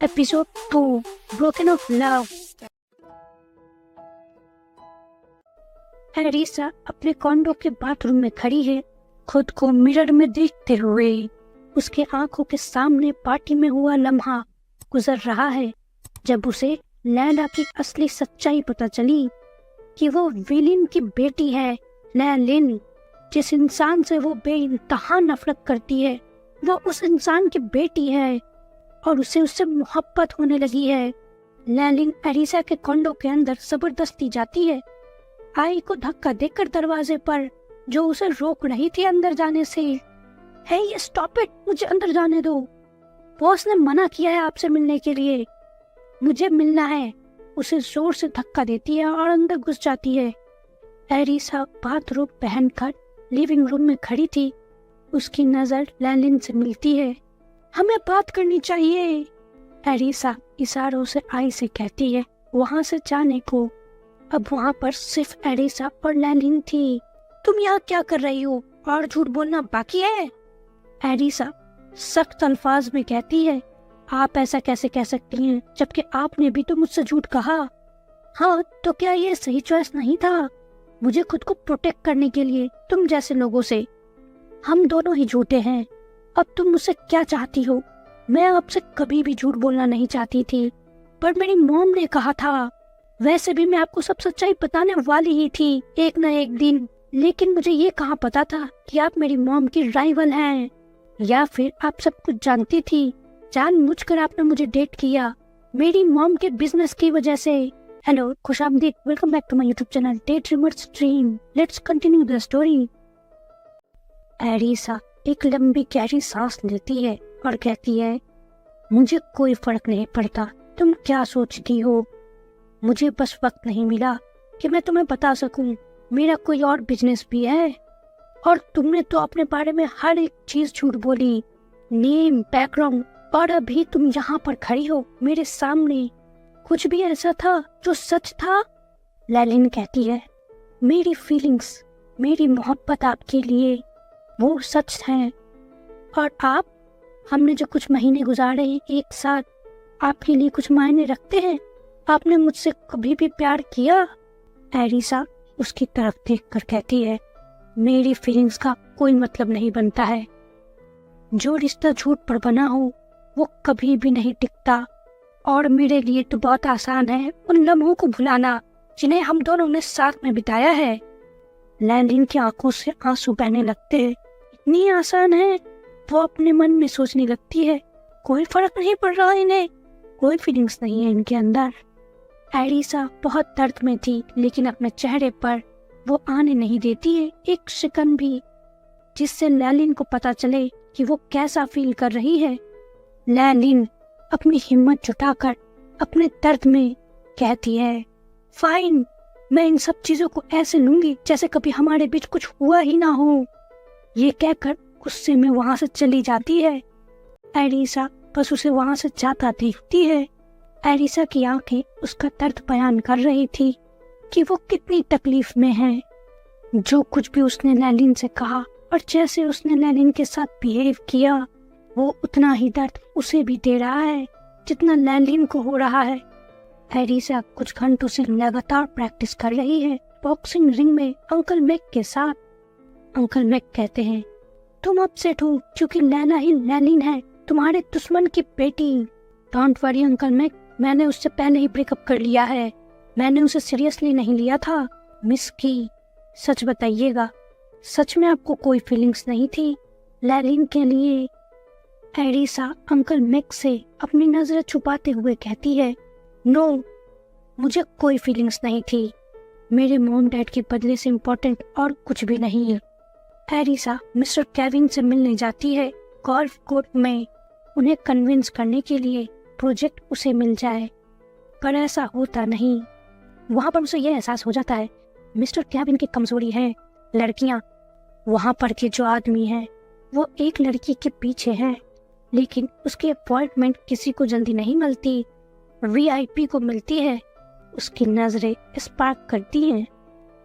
Episode 2 broken of love. Arisa अपने condo के bathroom में खड़ी है, खुद को मिरर में देखते हुए। उसके आंखों के सामने पार्टी में हुआ लम्हा गुजर रहा है जब उसे लैला की असली सच्चाई पता चली कि वो विलिन की बेटी है। लैलिन, जिस इंसान से वो बेइंतहा नफरत करती है, वो उस इंसान की बेटी है और उसे उससे मोहब्बत होने लगी है। लैलिन एरिसा के कॉन्डो के अंदर जबरदस्ती जाती है, आई को धक्का देकर दरवाजे पर, जो उसे रोक रही थी अंदर जाने से। हे ये स्टॉप इट, मुझे अंदर जाने दो। बॉस ने मना किया है आपसे मिलने के लिए, मुझे मिलना है। उसे जोर से धक्का देती है और अंदर घुस जाती है। एरिसा बाथरूम पहनकर लिविंग रूम में खड़ी थी। उसकी नजर लैलिन से मिलती है। हमें बात करनी चाहिए, एरिसा इशारों से आई से कहती है वहां से जाने को। अब वहां पर सिर्फ एरिसा और लैलिन थी। तुम यहाँ क्या कर रही हो और झूठ बोलना बाकी है? एरिसा सख्त अल्फाज में कहती है, आप ऐसा कैसे कह सकती हैं जबकि आपने भी तो मुझसे झूठ कहा। हाँ तो क्या ये सही चॉइस नहीं था मुझे खुद को प्रोटेक्ट करने के लिए तुम जैसे लोगों से? हम दोनों ही झूठे हैं। अब तुम मुझसे क्या चाहती हो? मैं आपसे कभी भी झूठ बोलना नहीं चाहती थी, पर मेरी मॉम ने कहा था। वैसे भी मैं आपको सब सच्चाई बताने वाली ही थी एक न एक दिन, लेकिन मुझे ये कहाँ पता था कि आप मेरी मॉम की राइवल हैं, या फिर आप सब कुछ जानती थी। जानबूझकर आपने मुझे डेट किया मेरी मॉम के बिजनेस की वजह से। हेलो, खुशामदीद, welcome back to my YouTube channel date rumour stream. Let's continue the story. Arisa एक लंबी गहरी सांस लेती है और कहती है, मुझे कोई फर्क नहीं पड़ता तुम क्या सोचती हो। मुझे बस वक्त नहीं मिला कि मैं तुम्हें बता सकूं। मेरा कोई और बिजनेस भी है और तुमने तो अपने बारे में हर एक चीज झूठ बोली, नेम, बैकग्राउंड, और अभी तुम यहाँ पर खड़ी हो मेरे सामने। कुछ भी ऐसा था जो सच था? लैलिन कहती है, मेरी फीलिंग्स, मेरी मोहब्बत आपके लिए वो सच है। और आप, हमने जो कुछ महीने गुजारे एक साथ, आपके लिए कुछ मायने रखते हैं? आपने मुझसे कभी भी प्यार किया? एरिसा उसकी तरफ देखकर कहती है, मेरी फीलिंग्स का कोई मतलब नहीं बनता है। जो रिश्ता झूठ पर बना हो वो कभी भी नहीं टिकता, और मेरे लिए तो बहुत आसान है उन लम्हों को भुलाना जिन्हें हम दोनों ने साथ में बिताया है। लैलिन की आंखों से आंसू बहने लगते हैं। इतनी आसान है? वो अपने मन में सोचने लगती है, कोई फर्क नहीं पड़ रहा इन्हें, कोई फीलिंग्स नहीं है इनके अंदर। एरिसा बहुत दर्द में थी, लेकिन अपने चेहरे पर वो आने नहीं देती है एक सेकंड भी, जिससे लैलिन को पता चले कि वो कैसा फील कर रही है। लैलिन अपनी हिम्मत जुटाकर अपने दर्द में कहती है, फाइन, मैं इन सब चीजों को ऐसे लूंगी जैसे कभी हमारे बीच कुछ हुआ ही ना हो। ये कहकर गुस्से में वहां से चली जाती है। एरिसा बस उसे वहां से जाता देखती है। एरिसा की आंखें उसका दर्द बयान कर रही थी कि वो कितनी तकलीफ में है। जो कुछ भी उसने लैलिन से कहा और जैसे उसने लैलिन के साथ बिहेव किया, वो उतना ही दर्द उसे भी दे रहा है जितना लैलिन को हो रहा है। एरिसा कुछ घंटों से लगातार प्रैक्टिस कर रही है बॉक्सिंग रिंग में अंकल मैक के साथ। अंकल मैक कहते हैं, तुम अपसेट हो क्योंकि लैला ही लैलिन है, तुम्हारे दुश्मन की बेटी। डोंट वरी अंकल मैक, मैंने उससे पहले ही ब्रेकअप कर लिया है। मैंने उसे सीरियसली नहीं लिया था मिस की। सच बताइएगा, सच में आपको कोई फीलिंग्स नहीं थी लैलिन के लिए? एरिसा अंकल मैक से अपनी नजरें छुपाते हुए कहती है, नो, मुझे कोई फीलिंग्स नहीं थी। मेरे मॉम डैड के बदले से इम्पोर्टेंट और कुछ भी नहीं है। एरिसा मिस्टर केविन से मिलने जाती है गोल्फ कोर्ट में, उन्हें कन्विंस करने के लिए प्रोजेक्ट उसे मिल जाए, पर ऐसा होता नहीं। वहां पर उसे यह एहसास हो जाता है मिस्टर केविन की कमजोरी है लड़कियां। वहां पर के जो आदमी हैं वो एक लड़की के पीछे हैं, लेकिन उसकी अपॉइंटमेंट किसी को जल्दी नहीं मिलती, वीआईपी को मिलती है। उसकी नजरें स्पार्क करती हैं।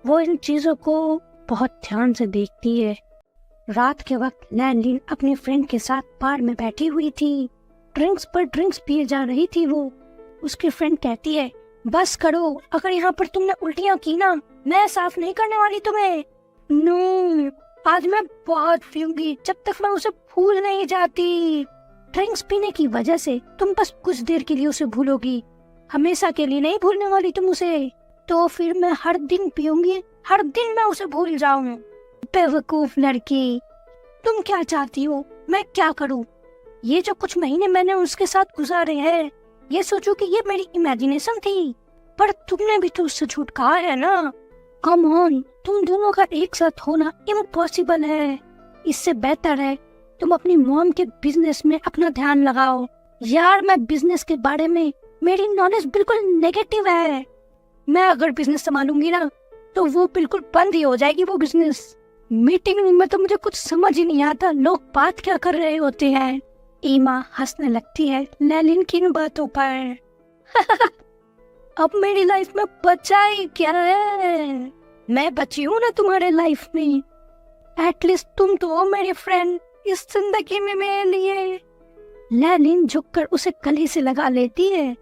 वो इन चीजों को बहुत ध्यान से देखती है। रात के वक्त लैलिन अपने फ्रेंड के साथ बार में बैठी हुई थी। ड्रिंक्स पर ड्रिंक्स पिए जा रही थी वो। उसकी फ्रेंड कहती है, बस करो, अगर यहाँ पर तुमने उल्टियाँ की ना, मैं साफ नहीं करने वाली तुम्हें। नो, आज मैं बहुत पीऊंगी जब तक मैं उसे भूल नहीं जाती। ड्रिंक्स पीने की वजह से तुम बस कुछ देर के लिए उसे भूलोगी, हमेशा के लिए नहीं भूलने वाली तुम उसे। तो फिर मैं हर दिन पीऊंगी, हर दिन मैं उसे भूल जाऊं। बेवकूफ लड़की, तुम क्या चाहती हो मैं क्या करूं? ये जो कुछ महीने मैंने उसके साथ गुजारे हैं, ये सोचो कि ये मेरी इमेजिनेशन थी, पर तुमने भी तो उससे झूठ कहा है ना। कम ऑन, तुम दोनों का एक साथ होना इम्पॉसिबल है। इससे बेहतर है तुम अपनी मॉम के बिजनेस में अपना ध्यान लगाओ। यार, मैं बिजनेस के बारे में, मेरी नॉलेज बिल्कुल नेगेटिव है। मैं अगर बिजनेस संभालूंगी ना तो वो बिल्कुल बंद ही हो जाएगी वो बिजनेस। मीटिंग रूम में तो मुझे कुछ समझ ही नहीं आता लोग बात क्या कर रहे होते हैं। ईमा हंसने लगती है लैलिन की इन बातों पर। अब मेरी लाइफ में बचा ही क्या है? मैं बची हूँ ना तुम्हारे लाइफ में। एटलीस्ट तुम तो हो मेरी फ्रेंड इस जिंदगी में मेरे लिए। लैलिन झुककर उसे गले से लगा लेती है।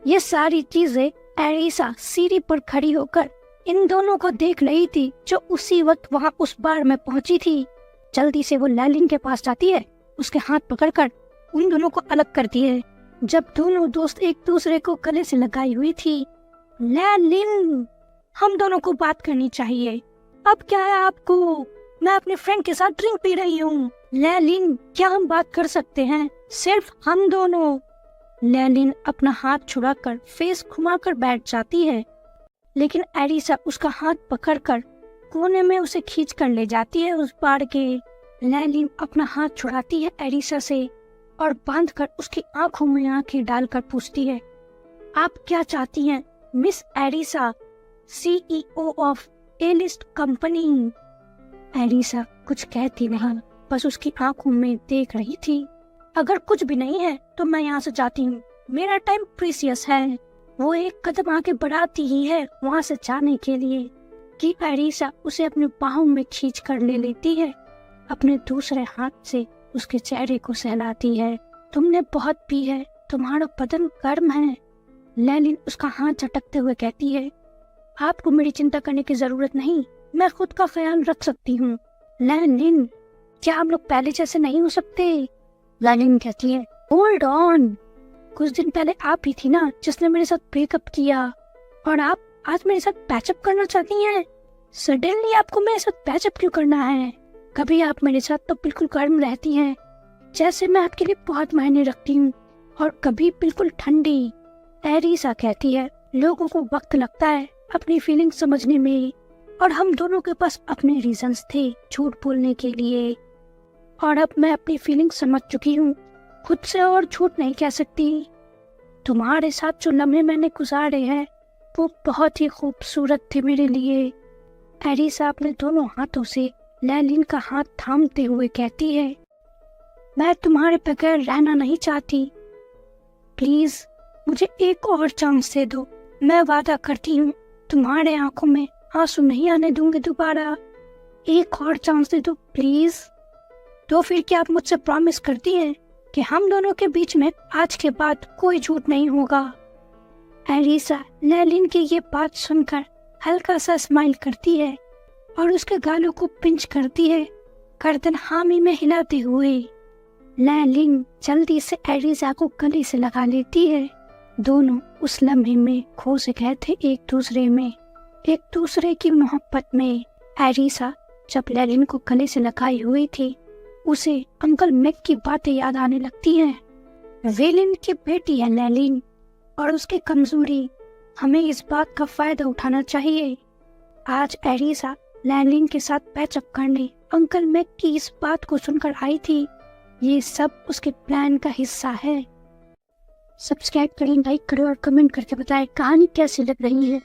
ये सारी चीजें एरिसा सीढ़ी पर खड़ी होकर इन दोनों को देख रही थी, जो उसी वक्त वहाँ उस बार में पहुंची थी। जल्दी से वो लैलिन के पास जाती है, उसके हाथ पकड़कर उन दोनों को अलग करती है। जब दोनों दोस्त एक दूसरे को गले से लगाई हुई थी, लैलिन, हम दोनों को बात करनी चाहिए। अब क्या है आपको? मैं अपने फ्रेंड के साथ ड्रिंक पी रही हूँ। लैलिन, क्या हम बात कर सकते हैं, सिर्फ हम दोनों? लैलिन अपना हाथ छुड़ाकर फेस घुमाकर बैठ जाती है, लेकिन एरिसा उसका हाथ पकड़कर कोने में उसे खींच कर ले जाती है उस बार के। लैलिन अपना हाथ छुड़ाती है एरिसा से और बांधकर उसकी आंखों में आंखें डालकर पूछती है, आप क्या चाहती हैं miss Arisa, CEO of A list company? Arisa कुछ कहती नहीं, बस उसकी आंखों में देख रही थी। अगर कुछ भी नहीं है तो मैं यहाँ से जाती हूँ, मेरा टाइम प्रीसियस है। वो एक कदम आगे बढ़ाती ही है वहाँ से जाने के लिए कि एरिसा उसे अपने बाहों में खींच कर ले लेती है, अपने दूसरे हाथ से उसके चेहरे को सहलाती है। तुमने बहुत पी है, तुम्हारा बदन गर्म है। लैलिन उसका हाथ झटकते हुए कहती है, आपको मेरी चिंता करने की जरूरत नहीं, मैं खुद का ख्याल रख सकती हूँ। लैलिन, क्या हम लोग पहले जैसे नहीं हो सकते? लैलिन कहती है, होल्ड ऑन, कुछ दिन पहले आप ही थी ना जिसने मेरे साथ ब्रेकअप किया, और आप आज मेरे साथ पैचअप करना चाहती हैं। सडनली आपको मेरे साथ पैचअप क्यों करना है? कभी आप मेरे साथ तो बिल्कुल गर्म रहती हैं, जैसे मैं आपके लिए बहुत मायने रखती हूँ, और कभी बिल्कुल ठंडी। एरिसा कहती है, लोगों को वक्त लगता है अपनी फीलिंग समझने में, और हम दोनों के पास अपने रीजंस थे झूठ बोलने के लिए, और अब मैं अपनी फीलिंग समझ चुकी हूँ, खुद से और झूठ नहीं कह सकती। तुम्हारे साथ जो लम्हे मैंने गुजारे हैं वो बहुत ही खूबसूरत थे मेरे लिए। एरिसा अपने दोनों हाथों से लैलिन का हाथ थामते हुए कहती है, मैं तुम्हारे बगैर रहना नहीं चाहती, प्लीज मुझे एक और चांस दे दो। मैं वादा करती हूँ तुम्हारे आंखों में आंसू नहीं आने दूंगी दोबारा। एक और चांस दे दो प्लीज। तो फिर क्या आप मुझसे प्रॉमिस करती हैं कि हम दोनों के बीच में आज के बाद कोई झूठ नहीं होगा? एरिसा लैलिन की ये बात सुनकर हल्का सा स्माइल करती है और उसके गालों को पिंच करती है, गर्दन हामी में हिलाते हुए। लैलिन जल्दी से एरिसा को गले से लगा लेती है। दोनों उस लम्हे में खो से गए थे एक दूसरे में, एक दूसरे की मोहब्बत में। एरिसा जब लैलिन को गले से लगाई हुई थी, उसे अंकल मैक की बातें याद आने लगती हैं। वेलिन की बेटी है लैलिन, और उसकी कमजोरी, हमें इस बात का फायदा उठाना चाहिए। आज एरिसा लैलिन के साथ पैचअप करने अंकल मैक की इस बात को सुनकर आई थी। ये सब उसके प्लान का हिस्सा है। सब्सक्राइब करें, लाइक करें और कमेंट करके बताएं कहानी कैसी लग रही है।